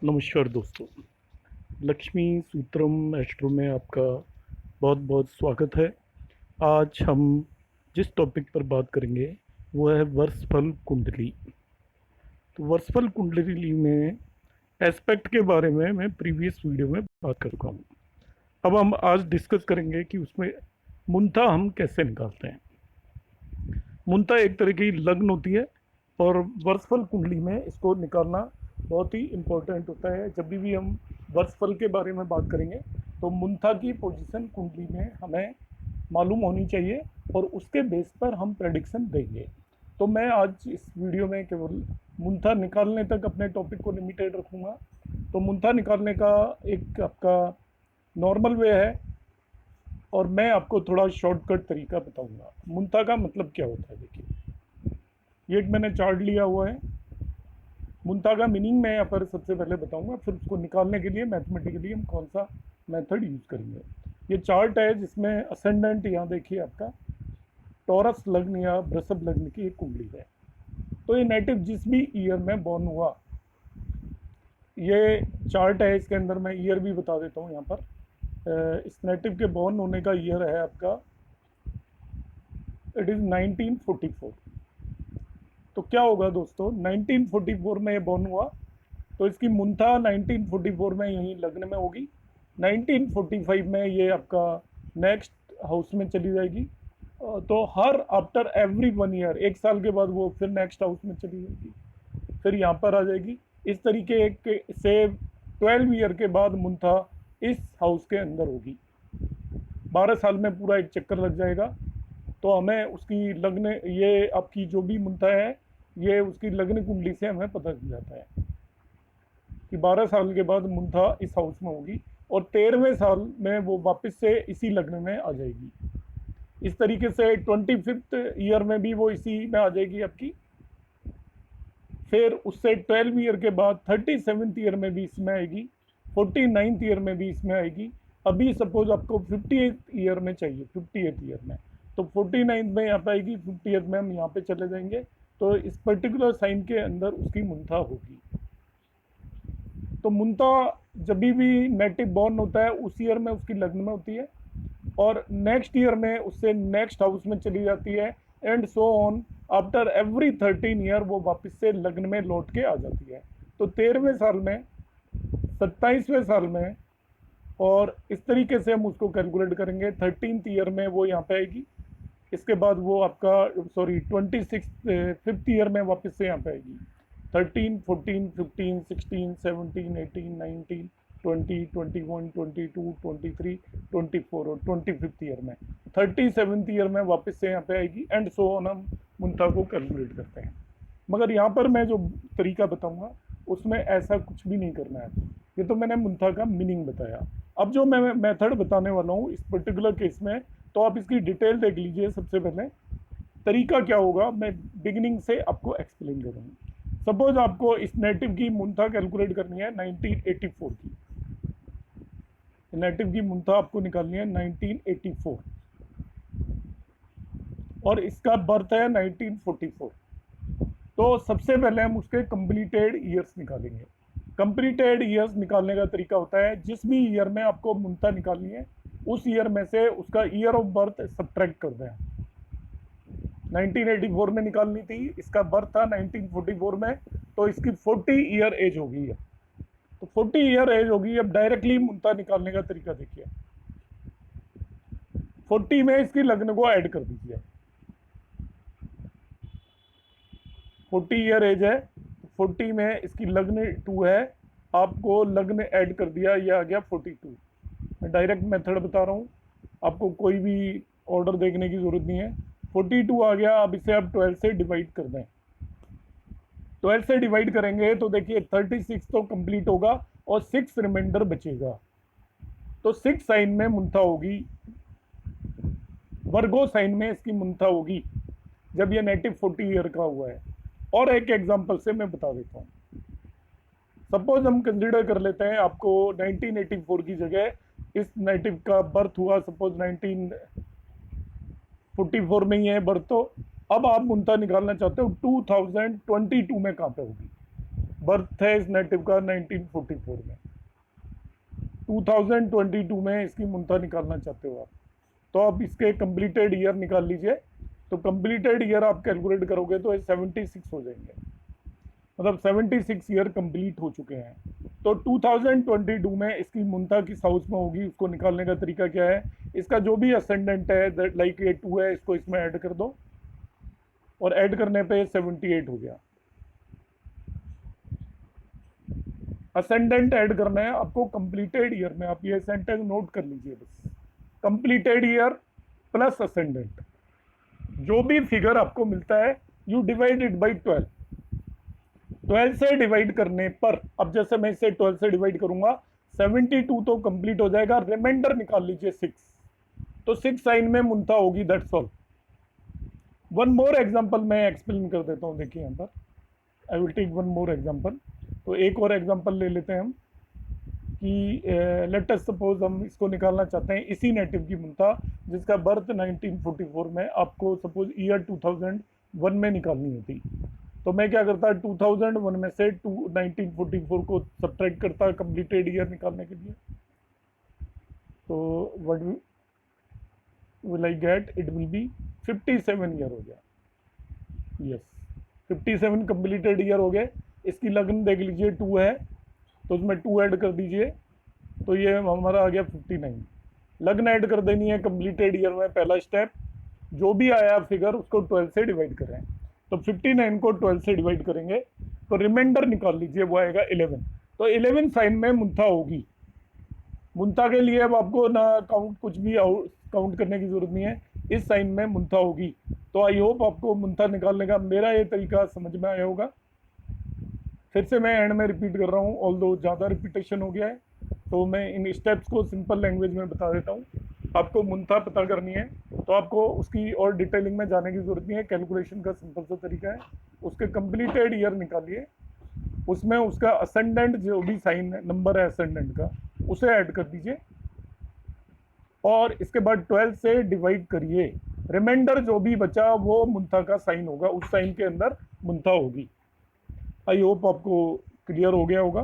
नमस्कार दोस्तों। लक्ष्मी सूत्रम एस्ट्रो में आपका बहुत बहुत स्वागत है। आज हम जिस टॉपिक पर बात करेंगे वो है वर्षफल कुंडली। तो वर्षफल कुंडली में एस्पेक्ट के बारे में मैं प्रीवियस वीडियो में बात कर चुका हूँ। अब हम आज डिस्कस करेंगे कि उसमें मुंता हम कैसे निकालते हैं। मुंता एक तरह की लग्न होती है और वर्षफल कुंडली में इसको निकालना बहुत ही इम्पोर्टेंट होता है। जब भी हम वर्षफल के बारे में बात करेंगे तो मुंता की पोजीशन कुंडली में हमें मालूम होनी चाहिए और उसके बेस पर हम प्रेडिक्शन देंगे। तो मैं आज इस वीडियो में केवल मुंता निकालने तक अपने टॉपिक को लिमिटेड रखूँगा। तो मुंता निकालने का एक आपका नॉर्मल वे है और मैं आपको थोड़ा शॉर्टकट तरीका बताऊंगा। मुंता का मतलब क्या होता है, देखिए ये एक मैंने चार्ट लिया हुआ है। मुंता का मीनिंग मैं यहाँ पर सबसे पहले बताऊंगा, फिर उसको निकालने के लिए मैथमेटिकली हम कौन सा मेथड यूज़ करेंगे। ये चार्ट है जिसमें असेंडेंट यहाँ देखिए आपका टॉरस लग्न या वृषभ लग्न की एक कुंडली है। तो ये नेटिव जिस भी ईयर में बॉर्न हुआ, ये चार्ट है, इसके अंदर मैं ईयर भी बता देता हूँ यहाँ पर। इस नेटिव के बॉर्न होने का ईयर है आपका, इट इज़ 1944। तो क्या होगा दोस्तों, 1944 में ये बॉर्न हुआ तो इसकी मुंथा 1944 में यहीं लग्न में होगी। 1945 में ये आपका नेक्स्ट हाउस में चली जाएगी। तो हर आफ्टर एवरी 1 ईयर, 1 साल के बाद वो फिर नेक्स्ट हाउस में चली जाएगी, फिर यहाँ पर आ जाएगी। इस तरीके से 12 ईयर के बाद मुंथा इस हाउस के अंदर होगी। 12 साल में पूरा एक चक्कर लग जाएगा। तो हमें उसकी लग्न, ये आपकी जो भी मुंथा है, ये उसकी लग्न कुंडली से हमें पता चल जाता है कि 12 साल के बाद मुंथा इस हाउस में होगी और 13वें साल में वो वापस से इसी लग्न में आ जाएगी। इस तरीके से 25th ईयर में भी वो इसी में आ जाएगी आपकी। फिर उससे 12 ईयर के बाद 37th ईयर में भी इसमें आएगी, 49th ईयर में भी इसमें आएगी। अभी सपोज आपको 58th ईयर में चाहिए, 58th ईयर में, तो 49th में यहाँ पे आएगी, 50th में हम यहाँ पे चले जाएंगे। तो इस पर्टिकुलर साइन के अंदर उसकी मुंथा होगी। तो मुंता जब भी नेटिव बॉर्न होता है उस ईयर में उसकी लग्न में होती है और नेक्स्ट ईयर में उससे नेक्स्ट हाउस में चली जाती है and so on. After every 13 year वो वापस से लग्न में लौट के आ जाती है। तो 13वें साल में, 27वें साल में, और इस तरीके से हम उसको कैलकुलेट करेंगे। 13th ईयर में वो यहाँ पे आएगी, इसके बाद वो आपका 5th ईयर में वापस से यहाँ पे आएगी। 13, 14, 15, 16, 17, 18, 19, 20, 21, 22, 23, 24 और 25th ईयर में, 37th ईयर में वापस से यहाँ पे आएगी एंड सो ऑन। हम मुंता को कैलकुलेट करते हैं। मगर यहाँ पर मैं जो तरीका बताऊँगा उसमें ऐसा कुछ भी नहीं करना है। ये तो मैंने मुंथा का मीनिंग बताया। अब जो मैं मेथड बताने वाला हूँ इस पर्टिकुलर केस में, तो आप इसकी डिटेल देख लीजिए। सबसे पहले तरीका क्या होगा मैं बिगिनिंग से आपको एक्सप्लेन करूँगा। सपोज आपको इस नेटिव की मुंथा कैलकुलेट करनी है 1984 की। नेटिव की मुंथा आपको निकालनी है 1984 और इसका बर्थ है 1944। तो सबसे पहले हम उसके कंप्लीटेड ईयर्स निकालेंगे। कंप्लीटेड ईयर्स निकालने का तरीका होता है, जिस भी ईयर में आपको मुंता निकालनी है उस ईयर में से उसका ईयर ऑफ बर्थ सब्ट्रैक्ट कर दें। 1984 में निकालनी थी, इसका बर्थ था 1944 में, तो इसकी 40 ईयर एज होगी। तो 40 ईयर एज होगी। अब डायरेक्टली मुंता निकालने का तरीका देखिए। 40 में इसकी लग्न को ऐड कर दीजिए। 40 ईयर एज है, 40 में इसकी लग्न 2 है, आपको लग्न ऐड कर दिया, ये आ गया 42। मैं डायरेक्ट मेथड बता रहा हूँ, आपको कोई भी ऑर्डर देखने की ज़रूरत नहीं है। 42 आ गया। अब इसे आप 12 से डिवाइड कर दें। 12 से डिवाइड करेंगे तो देखिए 36 तो कंप्लीट होगा और 6 रिमाइंडर बचेगा। तो 6 साइन में मुंथा होगी, वर्गो साइन में इसकी मुंथा होगी जब ये नेटिव 40 ईयर का हुआ है। और एक एग्जांपल से मैं बता देता हूँ। सपोज हम कंसीडर कर लेते हैं आपको 1984 की जगह इस नेटिव का बर्थ हुआ सपोज 1944 में ही है बर्थ। तो अब आप मुंता निकालना चाहते हो 2022 में कहाँ पे होगी। बर्थ है इस नेटिव का 1944 में, 2022 में इसकी मुंता निकालना चाहते हो आप, तो आप इसके कंप्लीटेड ईयर निकाल लीजिए। तो कंप्लीटेड ईयर आप कैलकुलेट करोगे तो 76 हो जाएंगे, मतलब 76 ईयर कंप्लीट हो चुके हैं। तो 2022 में इसकी मुंता किस हाउस में होगी, उसको निकालने का तरीका क्या है, इसका जो भी असेंडेंट है लाइक ये 2 है, इसको इसमें ऐड कर दो और ऐड करने पे 78 हो गया। असेंडेंट ऐड करना है आपको कंप्लीटेड ईयर में, आप ये सेंटेंस नोट कर लीजिए बस, कंप्लीटेड ईयर प्लस असेंडेंट, जो भी फिगर आपको मिलता है यू डिवाइड इट बाई 12, 12 से डिवाइड करने पर, अब जैसे मैं इसे 12 से डिवाइड करूंगा 72 तो कंप्लीट हो जाएगा, रिमाइंडर निकाल लीजिए 6, तो 6 साइन में मुंता होगी, that's all. One more example मैं एक्सप्लेन कर देता हूँ, देखिए यहाँ पर I will take one more example. तो एक और एग्जांपल ले लेते हैं हम कि लेट अस सपोज हम इसको निकालना चाहते हैं इसी नेटिव की मुंता जिसका बर्थ 1944 में, आपको सपोज ईयर 2001 में निकालनी होती, तो मैं क्या करता 2001 में से 1944 को सब्ट्रैक्ट करता कंप्लीटेड ईयर निकालने के लिए। तो what will I get, it will be 57 year हो गया, यस 57 कंप्लीटेड ईयर हो गए। इसकी लग्न देख लीजिए 2 है, तो उसमें 2 ऐड कर दीजिए, तो ये हमारा आ गया 59। लग्न ऐड कर देनी है कंप्लीटेड ईयर में, पहला स्टेप, जो भी आया फिगर उसको 12 से डिवाइड करें, तो 59 को 12 से डिवाइड करेंगे तो रिमाइंडर निकाल लीजिए, वो आएगा 11। तो 11 साइन में मुंता होगी। मुंता के लिए अब आपको ना काउंट कुछ भी काउंट करने की जरूरत नहीं है, इस साइन में मुंता होगी। तो आई होप आपको मुंता निकालने का मेरा ये तरीका समझ में आया होगा। फिर से मैं एंड में रिपीट कर रहा हूँ, ऑल्दो ज़्यादा रिपीटेशन हो गया है, तो मैं इन स्टेप्स को सिंपल लैंग्वेज में बता देता हूँ। आपको मुंता पता करनी है तो आपको उसकी और डिटेलिंग में जाने की जरूरत नहीं है, कैलकुलेशन का सिंपल सा तरीका है, उसके कंप्लीटेड ईयर निकालिए, उसमें उसका असेंडेंट जो भी साइन नंबर है असेंडेंट का उसे ऐड कर दीजिए और इसके बाद 12 से डिवाइड करिए, रिमाइंडर जो भी बचा वो मुंता का साइन होगा, उस साइन के अंदर मुंता होगी। आई होप आपको क्लियर हो गया होगा।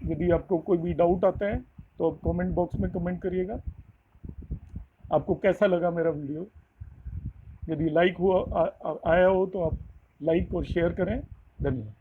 यदि आपको कोई भी डाउट आता है तो आप कमेंट बॉक्स में कमेंट करिएगा। आपको कैसा लगा मेरा वीडियो, यदि लाइक हुआ आया हो तो आप लाइक और शेयर करें। धन्यवाद।